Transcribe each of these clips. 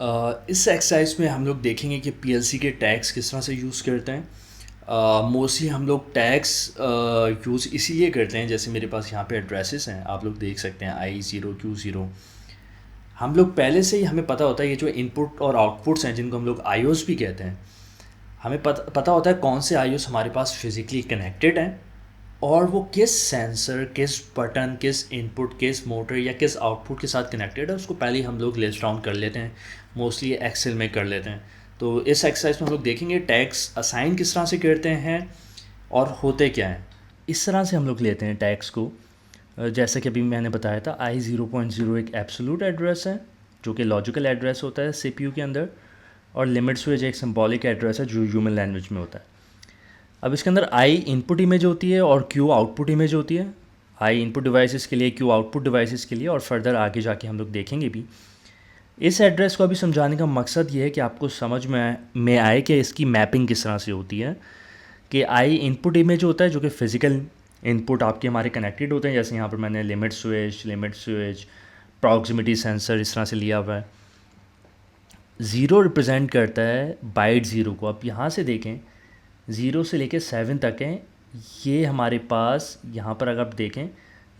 इस एक्सरसाइज में हम लोग देखेंगे कि पीएलसी के टैग्स किस तरह से यूज़ करते हैं। मोस्टली हम लोग टैग्स यूज़ इसीलिए करते हैं, जैसे मेरे पास यहाँ पे एड्रेसेस हैं, आप लोग देख सकते हैं I0Q0। हम लोग पहले से ही हमें पता होता है ये जो इनपुट और आउटपुट्स हैं जिनको हम लोग आईओस भी कहते हैं, हमें पता होता है कौन से आईओस हमारे पास फिज़िकली कनेक्टेड हैं और वो किस सेंसर, किस बटन, किस इनपुट, किस मोटर या किस आउटपुट के साथ कनेक्टेड है, उसको पहले ही हम लोग लिस्ट डाउन कर लेते हैं। मोस्टली एक्सेल में कर लेते हैं। तो इस एक्सरसाइज में हम लोग देखेंगे टैग्स असाइन किस तरह से करते हैं और होते क्या हैं। इस तरह से हम लोग लेते हैं टैग्स को। जैसे कि अभी मैंने बताया था, I0.0 एक एब्सोल्यूट एड्रेस है जो कि लॉजिकल एड्रेस होता है सीपीयू के अंदर, और लिमिट स्विच एक सिंबॉलिक एड्रेस है जो ह्यूमन लैंग्वेज में होता है। अब इसके अंदर आई इनपुट इमेज होती है और क्यू आउटपुट इमेज होती है। आई इनपुट डिवाइसेस के लिए, क्यू आउटपुट डिवाइसेस के लिए, और फर्दर आगे जाके हम लोग देखेंगे भी। इस एड्रेस को अभी समझाने का मकसद ये है कि आपको समझ में आए कि इसकी मैपिंग किस तरह से होती है। कि आई इनपुट इमेज होता है जो कि फ़िज़िकल इनपुट आपके हमारे कनेक्टेड होते हैं, जैसे यहाँ पर मैंने लिमिट स्विच, प्रॉक्सिमिटी सेंसर इस तरह से लिया हुआ है। ज़ीरो रिप्रेजेंट करता है बाइट ज़ीरो को। आप यहाँ से देखें, 0 से लेके 7 तक हैं। ये हमारे पास यहाँ पर अगर आप देखें,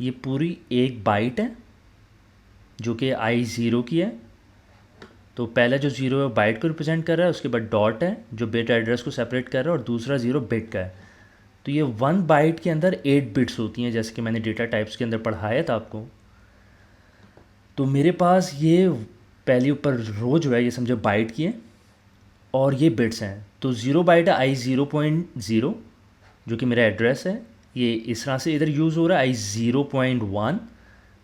ये पूरी एक बाइट है जो कि I0 की है। तो पहला जो 0 है बाइट को रिप्रेजेंट कर रहा है, उसके बाद डॉट है जो बिट एड्रेस को सेपरेट कर रहा है, और दूसरा 0 बिट का है। तो ये 1 बाइट के अंदर 8 बिट्स होती हैं, जैसे कि मैंने डेटा टाइप्स के अंदर पढ़ाया था आपको। तो मेरे पास ये पहली ऊपर रो जो है ये समझो बाइट की है और ये बिट्स हैं। तो 0 बाइट है I0.0 जो कि मेरा एड्रेस है। ये इस तरह से इधर यूज़ हो रहा है I0.1,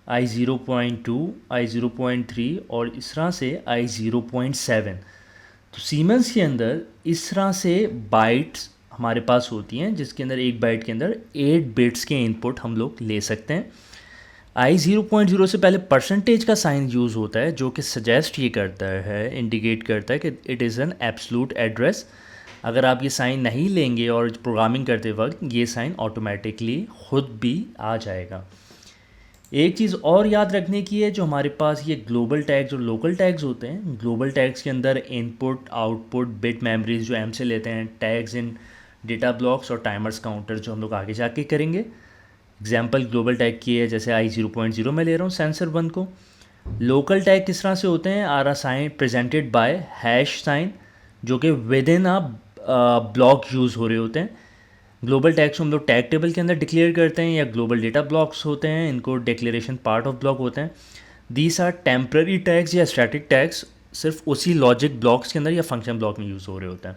I0.2, I0.3 और इस तरह से I0.7। तो सीमेंस के अंदर इस तरह से बाइट्स हमारे पास होती हैं, जिसके अंदर एक बाइट के अंदर 8 बिट्स के इनपुट हम लोग ले सकते हैं। I0.0 से पहले परसेंटेज का साइन यूज़ होता है जो कि सजेस्ट ये करता है, इंडिकेट करता है कि it is an absolute address. अगर आप ये साइन नहीं लेंगे और प्रोग्रामिंग करते वक्त ये साइन ऑटोमेटिकली खुद भी आ जाएगा। एक चीज़ और याद रखने की है, जो हमारे पास ये ग्लोबल टैग्स और लोकल टैग्स होते हैं। ग्लोबल टैग्स के अंदर इनपुट, आउटपुट, बिट मेमोरीज जो एम से लेते हैं, टैग्स इन डेटा ब्लॉक्स और टाइमर्स काउंटर जो हम लोग आगे जाके करेंगे। एग्जाम्पल ग्लोबल टैग की है, जैसे I0.0 में ले रहा हूँ सेंसर 1 को। लोकल टैग किस तरह से होते हैं, are a sign presented by hash sign जो कि within a block use हो रहे होते हैं। ग्लोबल टैग्स हम लोग टैग टेबल के अंदर डिक्लेयर करते हैं, या ग्लोबल डेटा ब्लॉक्स होते हैं, इनको डिक्लेरेशन पार्ट ऑफ ब्लॉक होते हैं। दीज आर टेम्पररी टैग्स या स्टैटिक टैग्स, सिर्फ उसी लॉजिक ब्लॉक्स के अंदर या फंक्शन ब्लॉक में यूज़ हो रहे होते हैं।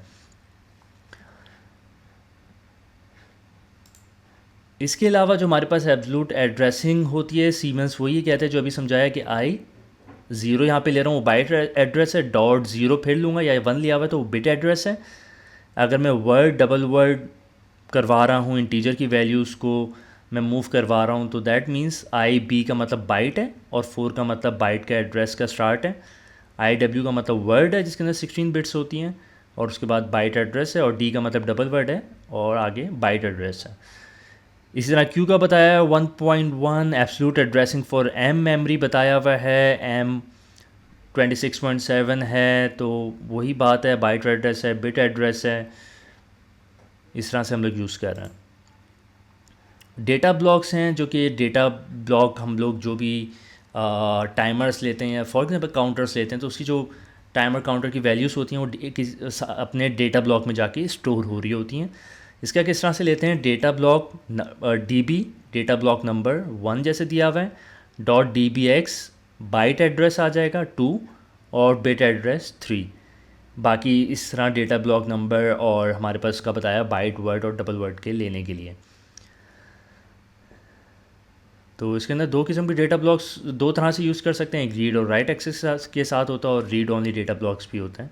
इसके अलावा जो हमारे पास एब्सोल्यूट एड्रेसिंग होती है, सीमेंस वही कहते हैं जो अभी समझाया कि I0 यहाँ पे ले रहा हूँ, वो बाइट एड्रेस है। डॉट 0 फिर लूँगा या 1 लिया हुआ है तो वो बिट एड्रेस है। अगर मैं वर्ड, डबल वर्ड करवा रहा हूँ, इंटीजर की वैल्यूज़ को मैं मूव करवा रहा हूँ, तो दैट मीन्स IB का मतलब बाइट है और 4 का मतलब बाइट का एड्रेस का स्टार्ट है। IW का मतलब वर्ड है जिसके अंदर 16 बिट्स होती हैं और उसके बाद बाइट एड्रेस है, और D का मतलब डबल वर्ड है और आगे बाइट एड्रेस है। इसी तरह Q का बताया है 1.1 absolute addressing for M memory बताया हुआ है, M 26.7 है, तो वही बात है, बाइट एड्रेस है, बिट एड्रेस है। इस तरह से हम लोग यूज़ कर रहे हैं। डेटा ब्लॉक्स हैं जो कि डेटा ब्लॉक हम लोग जो भी टाइमर्स लेते हैं या फॉर एग्जांपल काउंटर्स लेते हैं, तो उसकी जो टाइमर काउंटर की वैल्यूज़ होती हैं वो अपने डेटा ब्लॉक में जाके स्टोर हो रही होती हैं। इसका किस तरह से लेते हैं, data block DB, data block number 1 जैसे दिया हुआ है, .dbx बाइट एड्रेस आ जाएगा 2 और बिट एड्रेस 3। बाकी इस तरह डेटा ब्लॉक नंबर और हमारे पास का बताया बाइट, वर्ड और डबल वर्ड के लेने के लिए। तो इसके अंदर दो किस्म के डेटा ब्लॉक्स दो तरह से यूज़ कर सकते हैं, एक रीड और राइट एक्सेस के साथ होता है और रीड ओनली डेटा ब्लॉक्स भी होते हैं।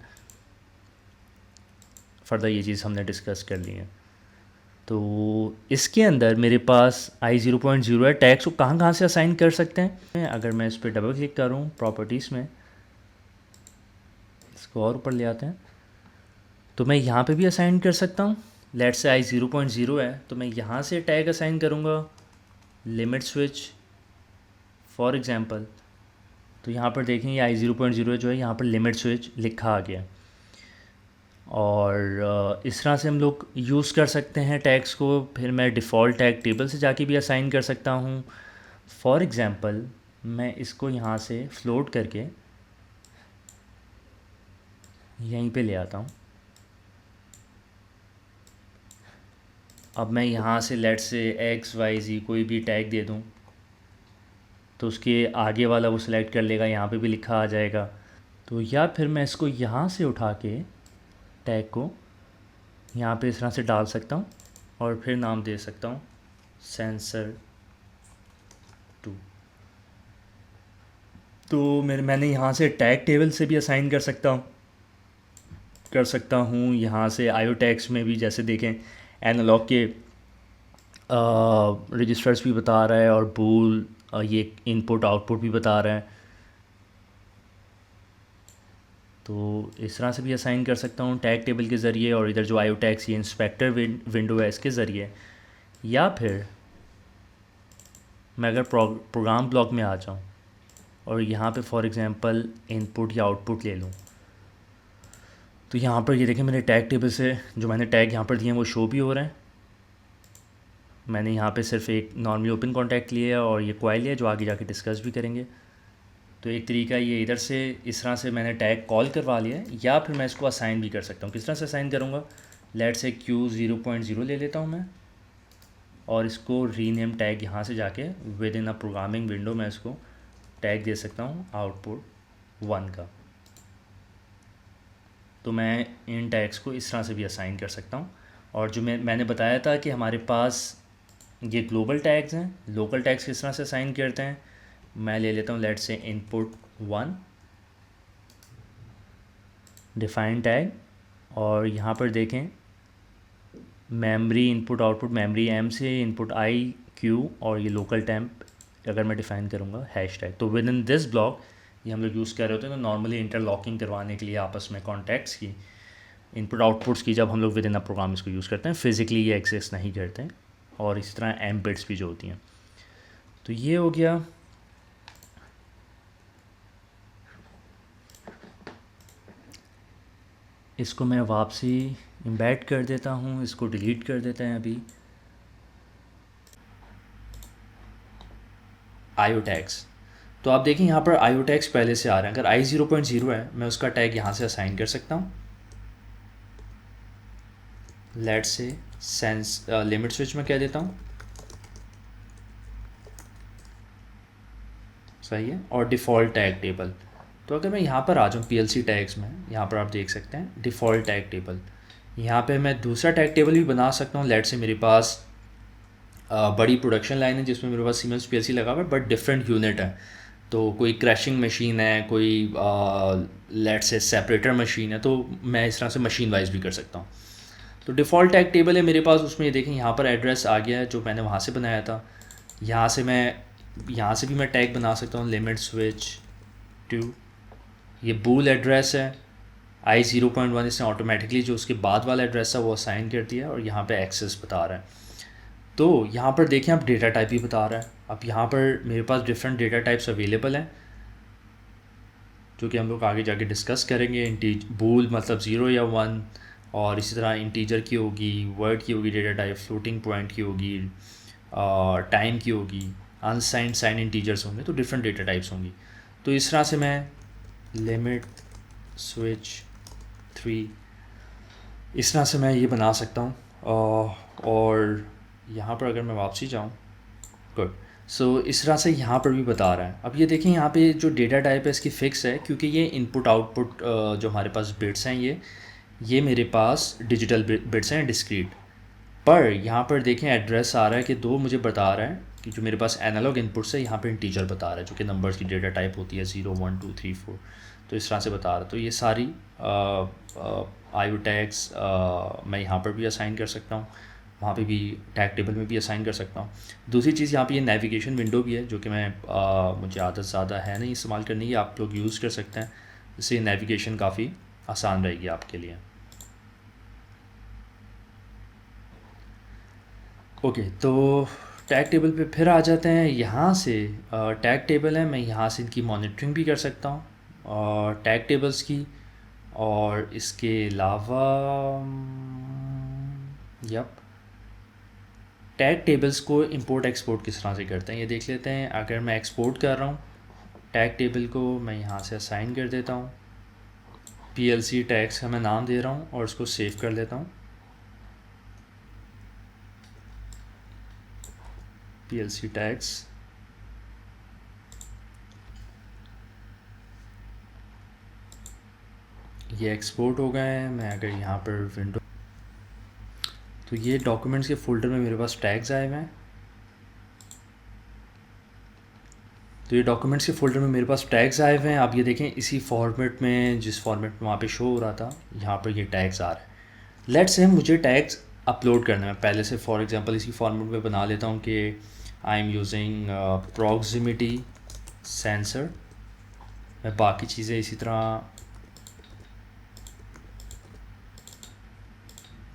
फर्दर ये चीज़ हमने डिस्कस कर ली है। तो इसके अंदर मेरे पास I0.0 है। टैग्स को कहाँ कहाँ से असाइन कर सकते हैं, अगर मैं इस पर डबल क्लिक करूँ प्रॉपर्टीज़ में, इसको और ऊपर ले आते हैं, तो मैं यहाँ पे भी असाइन कर सकता हूँ। लेट से I0.0 है तो मैं यहाँ से टैग असाइन करूँगा लिमिट स्विच फॉर एग्ज़ाम्पल। तो तो यहाँ पर देखें ये I0.0 जो है यहाँ पर लिमिट स्विच लिखा आ गया। और इस तरह से हम लोग यूज़ कर सकते हैं टैग्स को। फिर मैं डिफ़ॉल्ट टैग टेबल से जाके भी असाइन कर सकता हूँ। फॉर एग्ज़ाम्पल मैं इसको यहाँ से फ्लोट करके यहीं पे ले आता हूँ। अब मैं यहाँ से लेट से XYZ कोई भी टैग दे दूँ तो उसके आगे वाला वो सिलेक्ट कर लेगा, यहाँ पे भी लिखा आ जाएगा। तो या फिर मैं इसको यहाँ से उठा के टैग को यहाँ पे इस तरह से डाल सकता हूँ और फिर नाम दे सकता हूँ सेंसर 2। तो मैंने यहाँ से टैग टेबल से भी असाइन कर सकता हूँ यहाँ से आईओ टैग्स में भी। जैसे देखें एनालॉग के रजिस्टर्स भी बता रहा है और बूल ये इनपुट आउटपुट भी बता रहा है। तो इस तरह से भी असाइन कर सकता हूँ टैग टेबल के ज़रिए, और इधर जो आईओ टैग्स ये इंस्पेक्टर विंडो है इसके ज़रिए। या फिर मैं अगर प्रोग्राम ब्लॉक में आ जाऊँ और यहाँ पे फॉर एग्ज़ाम्पल इनपुट या आउटपुट ले लूँ, तो यहाँ पर ये देखें मेरे टैग टेबल से जो मैंने टैग यहाँ पर दिए हैं वो शो भी हो रहे हैं। मैंने यहाँ पे सिर्फ एक नॉर्मली ओपन कॉन्टैक्ट लिया है और ये कॉइल है जो आगे जाके डिस्कस भी करेंगे। तो एक तरीका ये इधर से इस तरह से मैंने टैग कॉल करवा लिया है, या फिर मैं इसको असाइन भी कर सकता हूँ। किस तरह से असाइन करूँगा, लेट से Q0.0 ले लेता हूँ मैं और इसको रीनेम टैग यहाँ से जाके with in a programming window मैं इसको टैग दे सकता हूँ आउटपुट 1 का। तो मैं इन टैग्स को इस तरह से भी असाइन कर सकता हूँ। और जो मैंने बताया था कि हमारे पास ये ग्लोबल टैग्स हैं, लोकल टैग्स किस तरह से असाइन करते हैं, मैं ले लेता हूँ लेट से इनपुट 1 डिफाइन टैग। और यहाँ पर देखें memory input output memory M से इनपुट I Q और ये लोकल टेम्प अगर मैं डिफ़ाइन करूँगा हैश टैग। तो विद इन दिस ब्लॉक ये हम लोग यूज़ कर रहे होते हैं। तो नॉर्मली इंटरलॉकिंग करवाने के लिए आपस में कॉन्टैक्ट्स की इनपुट आउटपुट्स की जब हम लोग विद इन अ प्रोग्राम इसको यूज़ करते हैं, फ़िज़िकली ये एक्सेस नहीं करते हैं। और इस तरह एम बिट्स भी जो होती हैं। तो ये हो गया। इसको मैं वापसी इम्बेड कर देता हूँ, इसको डिलीट कर देते हैं अभी। आईओ टैग्स, तो आप देखें यहाँ पर आईओ टैग्स पहले से आ रहे हैं। अगर I0.0 है मैं उसका टैग यहाँ से असाइन कर सकता हूँ। लेट से सेंस लिमिट स्विच में कह देता हूँ, सही है। और डिफ़ॉल्ट टैग टेबल, तो अगर मैं यहाँ पर आ जाऊँ PLC टैग्स में, यहाँ पर आप देख सकते हैं डिफ़ॉल्ट टैग टेबल। यहाँ पे मैं दूसरा टैग टेबल भी बना सकता हूँ। लेट से मेरे पास बड़ी प्रोडक्शन लाइन है जिसमें मेरे पास Siemens PLC लगा हुआ है बट डिफरेंट यूनिट है। तो कोई क्रैशिंग मशीन है, कोई लेट से सेपरेटर मशीन है, तो मैं इस तरह से मशीन वाइज भी कर सकता हूँ। तो डिफ़ॉल्ट टैग टेबल है मेरे पास, उसमें ये देखें यहाँ पर एड्रेस आ गया है जो मैंने वहाँ से बनाया था। यहाँ से भी मैं टैग बना सकता हूँ लिमिट स्विच 2। ये बूल एड्रेस है I0.1, इसने ऑटोमेटिकली जो उसके बाद वाला एड्रेस है वो असाइन कर दिया और यहाँ पे एक्सेस बता रहा है। तो यहाँ पर देखें आप डेटा टाइप भी बता रहा है। अब यहाँ पर मेरे पास डिफरेंट डेटा टाइप्स अवेलेबल हैं जो कि हम लोग आगे जाके डिस्कस करेंगे। बूल मतलब 0 या 1, और इसी तरह इंटीजर की होगी, वर्ड की होगी डेटा टाइप, फ्लोटिंग पॉइंट की होगी, टाइम की होगी, अनसाइंड साइन इंटीजर्स होंगे। तो डिफरेंट डेटा टाइप्स होंगी। तो इस तरह से मैं लिमिट स्विच 3 इस तरह से मैं ये बना सकता हूँ। और यहाँ पर अगर मैं वापसी जाऊँ, गुड। सो इस तरह से यहाँ पर भी बता रहा है। अब ये देखें यहाँ पे जो डेटा टाइप है इसकी फ़िक्स है, क्योंकि ये इनपुट आउटपुट जो हमारे पास बिट्स हैं ये मेरे पास डिजिटल बिट्स हैं डिस्क्रीट। पर यहाँ पर देखें एड्रेस आ रहा है कि 2 मुझे बता रहा है कि जो मेरे पास एनालॉग इनपुट से यहाँ पे इंटीजर बता रहा है जो कि नंबर्स की डेटा टाइप होती है 0 1 2 3 4। तो इस तरह से बता रहा है। तो ये सारी आईओ टैग्स मैं यहाँ पर भी असाइन कर सकता हूँ, वहाँ पे भी टैग टेबल में भी असाइन कर सकता हूँ। दूसरी चीज़ यहाँ पे ये नेविगेशन विंडो भी है जो कि मुझे आदत ज़्यादा है नहीं इस्तेमाल करने की, आप लोग यूज़ कर सकते हैं। इससे नेविगेशन काफ़ी आसान रहेगी आपके लिए। ओके, तो टैग टेबल पे फिर आ जाते हैं। यहाँ से टैग टेबल है, मैं यहाँ से इनकी मॉनिटरिंग भी कर सकता हूँ और टैग टेबल्स की। और इसके अलावा यप, टैग टेबल्स को इंपोर्ट एक्सपोर्ट किस तरह से करते हैं ये देख लेते हैं। अगर मैं एक्सपोर्ट कर रहा हूँ टैग टेबल को, मैं यहाँ से असाइन कर देता हूँ, PLC टैग्स का मैं नाम दे रहा हूँ और उसको सेव कर लेता हूँ। PLC टैग्स, ये एक्सपोर्ट हो गए हैं। मैं अगर यहाँ पर विंडो, तो ये डॉक्यूमेंट्स के फोल्डर में मेरे पास टैग्स आए हुए हैं। तो ये डॉक्यूमेंट्स के फोल्डर में मेरे पास टैग्स आए हुए हैं। आप ये देखें इसी फॉर्मेट में, जिस फॉर्मेट में वहाँ पे शो हो रहा था, यहाँ पर ये टैग्स आ रहे हैं। लेट्स से मुझे टैग्स अपलोड करना है पहले से। फॉर एग्जांपल इसी फॉर्मेट में बना लेता हूँ कि I am using proximity sensor. मैं बाकी चीज़ें इसी तरह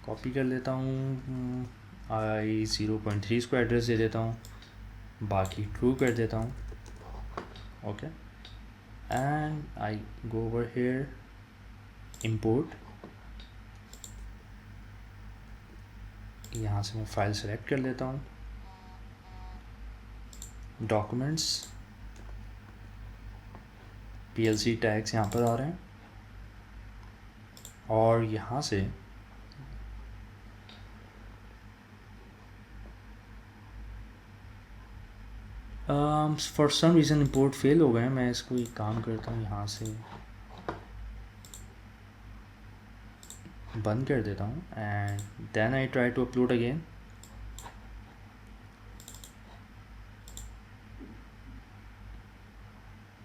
कॉपी कर लेता हूँ। I0.3 इसको एड्रेस दे देता हूँ, बाकी ट्रू कर देता हूँ। Okay, and I go over here, import. यहाँ से मैं फ़ाइल सेलेक्ट कर लेता हूँ, डॉक्यूमेंट्स, PLC टैग्स यहाँ पर आ रहे हैं। और यहाँ से for some reason import fail हो गए। मैं इसको एक काम करता हूँ, यहाँ से बंद कर देता हूँ and then I try to upload again.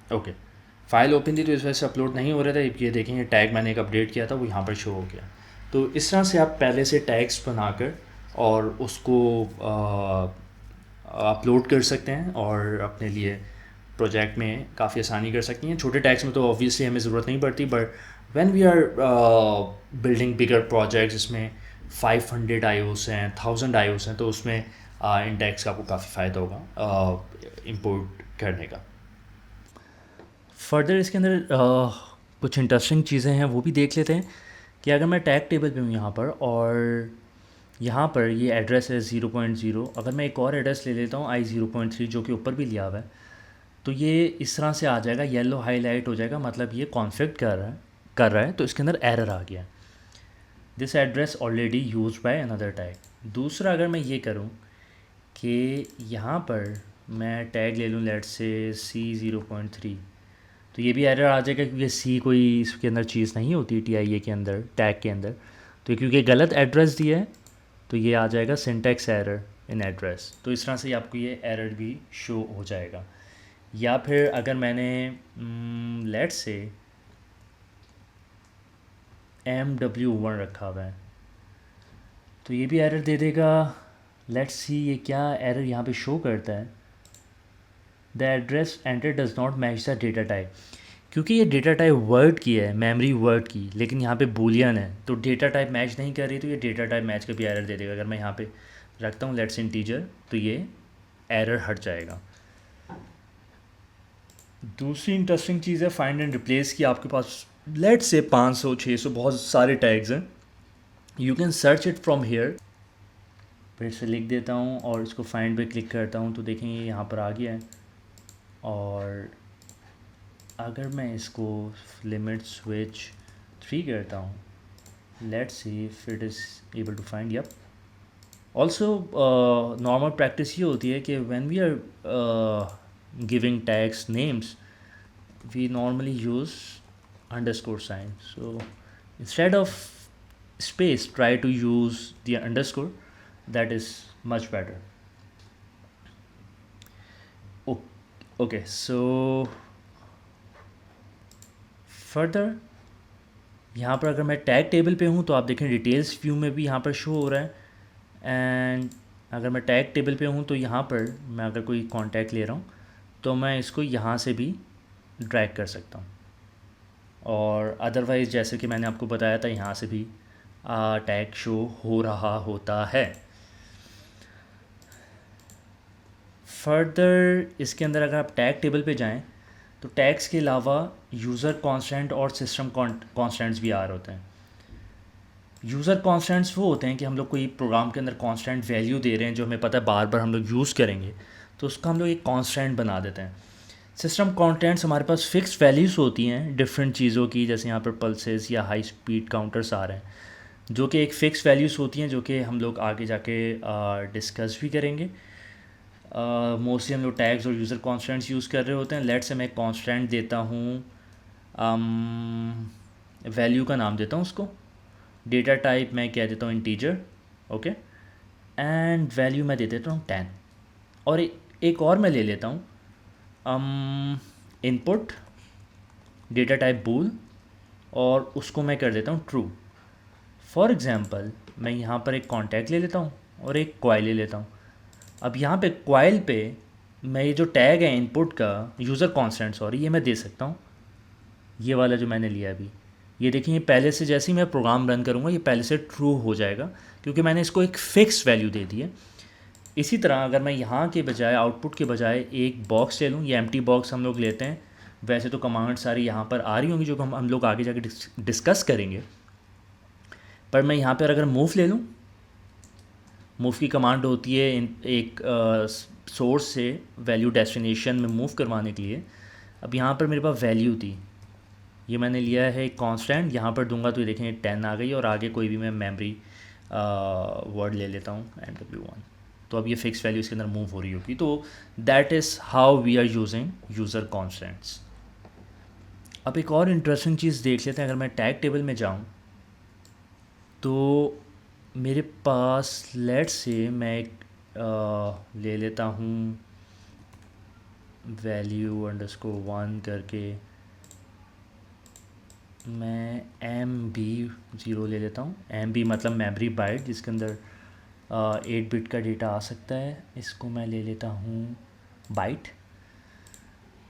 Okay, file open थी तो इस वजह से अपलोड नहीं हो रहा था। ये देखें, ये टैग मैंने एक अपडेट किया था, वो यहाँ पर शो हो गया। तो इस तरह से आप पहले से टैग्स बनाकर और उसको अपलोड कर सकते हैं और अपने लिए प्रोजेक्ट में काफ़ी आसानी कर सकती हैं। छोटे टैग्स में तो ऑब्वियसली हमें ज़रूरत नहीं पड़ती, but when we are building bigger projects जिसमें 500 आईओस हैं, 1000 आईओस हैं, तो उसमें इन टैग्स का आपको काफ़ी फ़ायदा होगा इंपोर्ट करने का। फर्दर इसके अंदर कुछ इंटरेस्टिंग चीज़ें हैं वो भी देख लेते हैं कि अगर मैं टैग टेबल पे हूँ यहाँ पर और यहाँ पर ये एड्रेस है 0.0, अगर मैं एक और एड्रेस ले लेता हूँ I0.3 जो कि ऊपर भी लिया हुआ है, तो ये इस तरह से आ जाएगा, येलो हाईलाइट हो जाएगा, मतलब ये कॉन्फ़िगर कर रहा है। तो इसके अंदर एरर आ गया, this address already use by another tag. दूसरा, अगर मैं ये करूँ कि यहाँ पर मैं टैग ले लूँ लेट्स से C0.3, तो ये भी एरर आ जाएगा क्योंकि C कोई इसके अंदर चीज़ नहीं होती TIA के अंदर, टैग के अंदर। तो क्योंकि गलत एड्रेस दिया है तो ये आ जाएगा सिंटैक्स एरर इन एड्रेस। तो इस तरह से आपको ये एरर भी शो हो जाएगा। या फिर अगर मैंने लेट्स से MW1 रखा हुआ है तो ये भी एरर दे देगा। लेट्स सी ये क्या एरर यहाँ पे शो करता है, the address enter does not match the data type. क्योंकि ये डेटा टाइप वर्ड की है, मेमोरी वर्ड की, लेकिन यहाँ पे बूलियन है तो डेटा टाइप मैच नहीं कर रही, तो ये डेटा टाइप मैच का भी एरर दे देगा। अगर मैं यहाँ पे रखता हूँ लेट्स इंटीजर, तो ये एरर हट जाएगा। दूसरी इंटरेस्टिंग चीज़ है फाइंड एंड रिप्लेस की। आपके पास लेट्स से 500 600 बहुत सारे टैग्स हैं, you can search it from here. फिर से लिख देता हूँ और इसको फाइंड पे क्लिक करता हूँ तो देखेंगे यहाँ पर आ गया है। और अगर मैं इसको लिमिट स्विच 3 करता हूँ, let's see if it is able to find. Yup, also normal practice ये होती है कि when we are giving tags names we normally use underscore sign. So instead of space, try to use the underscore. That is much better. Okay, so further यहाँ पर अगर मैं tag table पे हूँ तो आप देखें डिटेल्स व्यू में भी यहाँ पर शो हो रहा है। एंड अगर मैं टैग टेबल पे हूँ तो यहाँ पर मैं अगर कोई कॉन्टैक्ट ले रहा हूँ तो मैं इसको यहाँ से भी ड्रैग कर सकता हूँ। और अदरवाइज़ जैसे कि मैंने आपको बताया था, यहाँ से भी टैग शो हो रहा होता है। फर्दर इसके अंदर अगर आप टैग टेबल पे जाएं तो टैग्स के अलावा यूज़र कांस्टेंट और सिस्टम कांस्टेंट्स भी आ रहे होते हैं। यूज़र कांस्टेंट्स वो होते हैं कि हम लोग कोई प्रोग्राम के अंदर कांस्टेंट वैल्यू दे रहे हैं जो हमें पता है बार बार हम लोग यूज़ करेंगे, तो उसका हम लोग एक कांस्टेंट बना देते हैं। सिस्टम कांस्टेंट्स हमारे पास फ़िक्स्ड वैल्यूज़ होती हैं डिफरेंट चीज़ों की, जैसे यहाँ पर पल्सेस या हाई स्पीड काउंटर्स आ रहे हैं जो कि एक फ़िक्स वैल्यूज़ होती हैं, जो कि हम लोग आगे जाके डिस्कस भी करेंगे। मोस्टली हम लोग टैग्स और यूज़र कांस्टेंट्स यूज़ कर रहे होते हैं। लेट्स से मैं कांस्टेंट देता हूँ, वैल्यू का नाम देता हूँ उसको, डेटा टाइप मैं कह देता हूँ इंटीजर, ओके, एंड वैल्यू मैं दे देता हूँ 10। और एक और मैं ले लेता हूँ इनपुट डेटा टाइप बूल, और उसको मैं कर देता हूँ ट्रू। फॉर एग्ज़ाम्पल मैं यहाँ पर एक कॉन्टैक्ट ले लेता हूँ और एक क्वाइल ले लेता हूँ। अब यहाँ पे क्वाइल पे मैं ये जो टैग है इनपुट का, यूज़र कांस्टेंट सॉरी, ये मैं दे सकता हूँ, ये वाला जो मैंने लिया अभी, ये देखिए ये पहले से जैसे ही मैं प्रोग्राम रन करूँगा ये पहले से ट्रू हो जाएगा क्योंकि मैंने इसको एक फ़िक्स वैल्यू दे दी है। इसी तरह अगर मैं यहाँ के बजाय आउटपुट के बजाय एक बॉक्स ले लूँ, ये एम्प्टी बॉक्स हम लोग लेते हैं, वैसे तो कमांड सारी यहाँ पर आ रही होंगी जो हम लोग आगे जाके डिस्कस करेंगे, पर मैं यहाँ पर अगर मूव ले लूँ, मूव की कमांड होती है एक सोर्स से वैल्यू डेस्टिनेशन में मूव करवाने के लिए। अब यहाँ पर मेरे पास वैल्यू थी, ये मैंने लिया है एक कांस्टेंट, यहाँ पर दूंगा तो ये देखें 10 आ गई, और आगे कोई भी मैं मेमोरी वर्ड ले लेता हूँ MW1, तो अब ये फिक्स वैल्यू इसके अंदर मूव हो रही होगी। तो that is how we are using user constants. अब एक और इंटरेस्टिंग चीज़ देख लेते हैं। अगर मैं टैग टेबल में जाऊँ तो मेरे पास लेट्स से मैं एक ले लेता हूँ वैल्यू अंडरस्कोर 1 करके, मैं MB0 ले लेता हूँ। MB मतलब मेमोरी बाइट, जिसके अंदर 8 बिट का डेटा आ सकता है, इसको मैं ले लेता हूँ बाइट।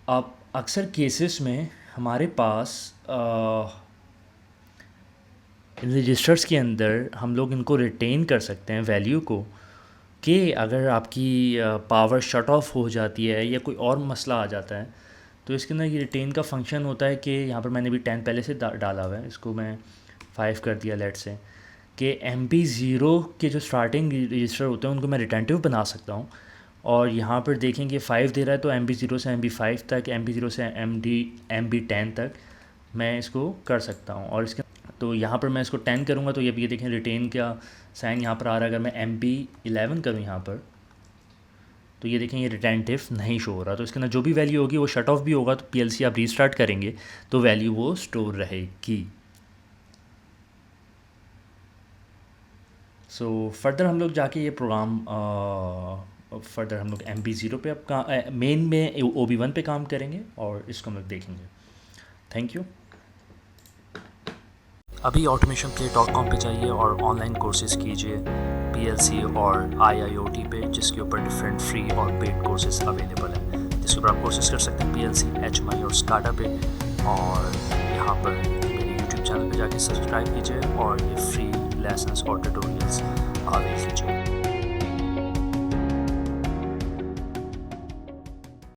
अब अक्सर केसेस में हमारे पास रजिस्टर्स के अंदर हम लोग इनको रिटेन कर सकते हैं वैल्यू को, कि अगर आपकी पावर शट ऑफ हो जाती है या कोई और मसला आ जाता है तो इसके अंदर ये रिटेन का फंक्शन होता है कि यहाँ पर मैंने भी 10 पहले से डाला हुआ है, इसको मैं 5 कर दिया लेट से, कि MB0 के जो स्टार्टिंग रजिस्टर होते हैं उनको मैं रिटेंटिव बना सकता हूँ। और यहाँ पर देखेंगे 5 दे रहा है तो MB0 से MB5 तक, MB0 से MB10 तक मैं इसको कर सकता हूँ। और इसके तो यहाँ पर मैं इसको 10 करूँगा तो ये देखें रिटेन का साइन यहाँ पर आ रहा है। अगर मैं MB11 करूँ यहाँ पर तो ये देखें ये रिटेंटिव नहीं शो हो रहा, तो इसके अंदर जो भी वैल्यू होगी वो शट ऑफ भी होगा, तो PLC आप रीस्टार्ट करेंगे तो वैल्यू वो स्टोर रहेगी। सो फर्दर हम लोग जाके ये प्रोग्राम फर्दर हम लोग MB0 पे अब मेन में OB1 पे काम करेंगे और इसको हम लोग देखेंगे। Thank you. अभी automationplay.com पे जाइए और ऑनलाइन कोर्सेज़ कीजिए PLC और IIoT पे, जिसके ऊपर डिफरेंट फ्री और पेड कोर्सेज़ अवेलेबल हैं, जिसके ऊपर आप कोर्सेज़ कर सकते हैं PLC, HMI और SCADA पे। और यहाँ पर मेरे YouTube चैनल पे जाके सब्सक्राइब कीजिए और ये फ्री लेसन्स और ट्यूटोरियल्स अवेल कीजिए।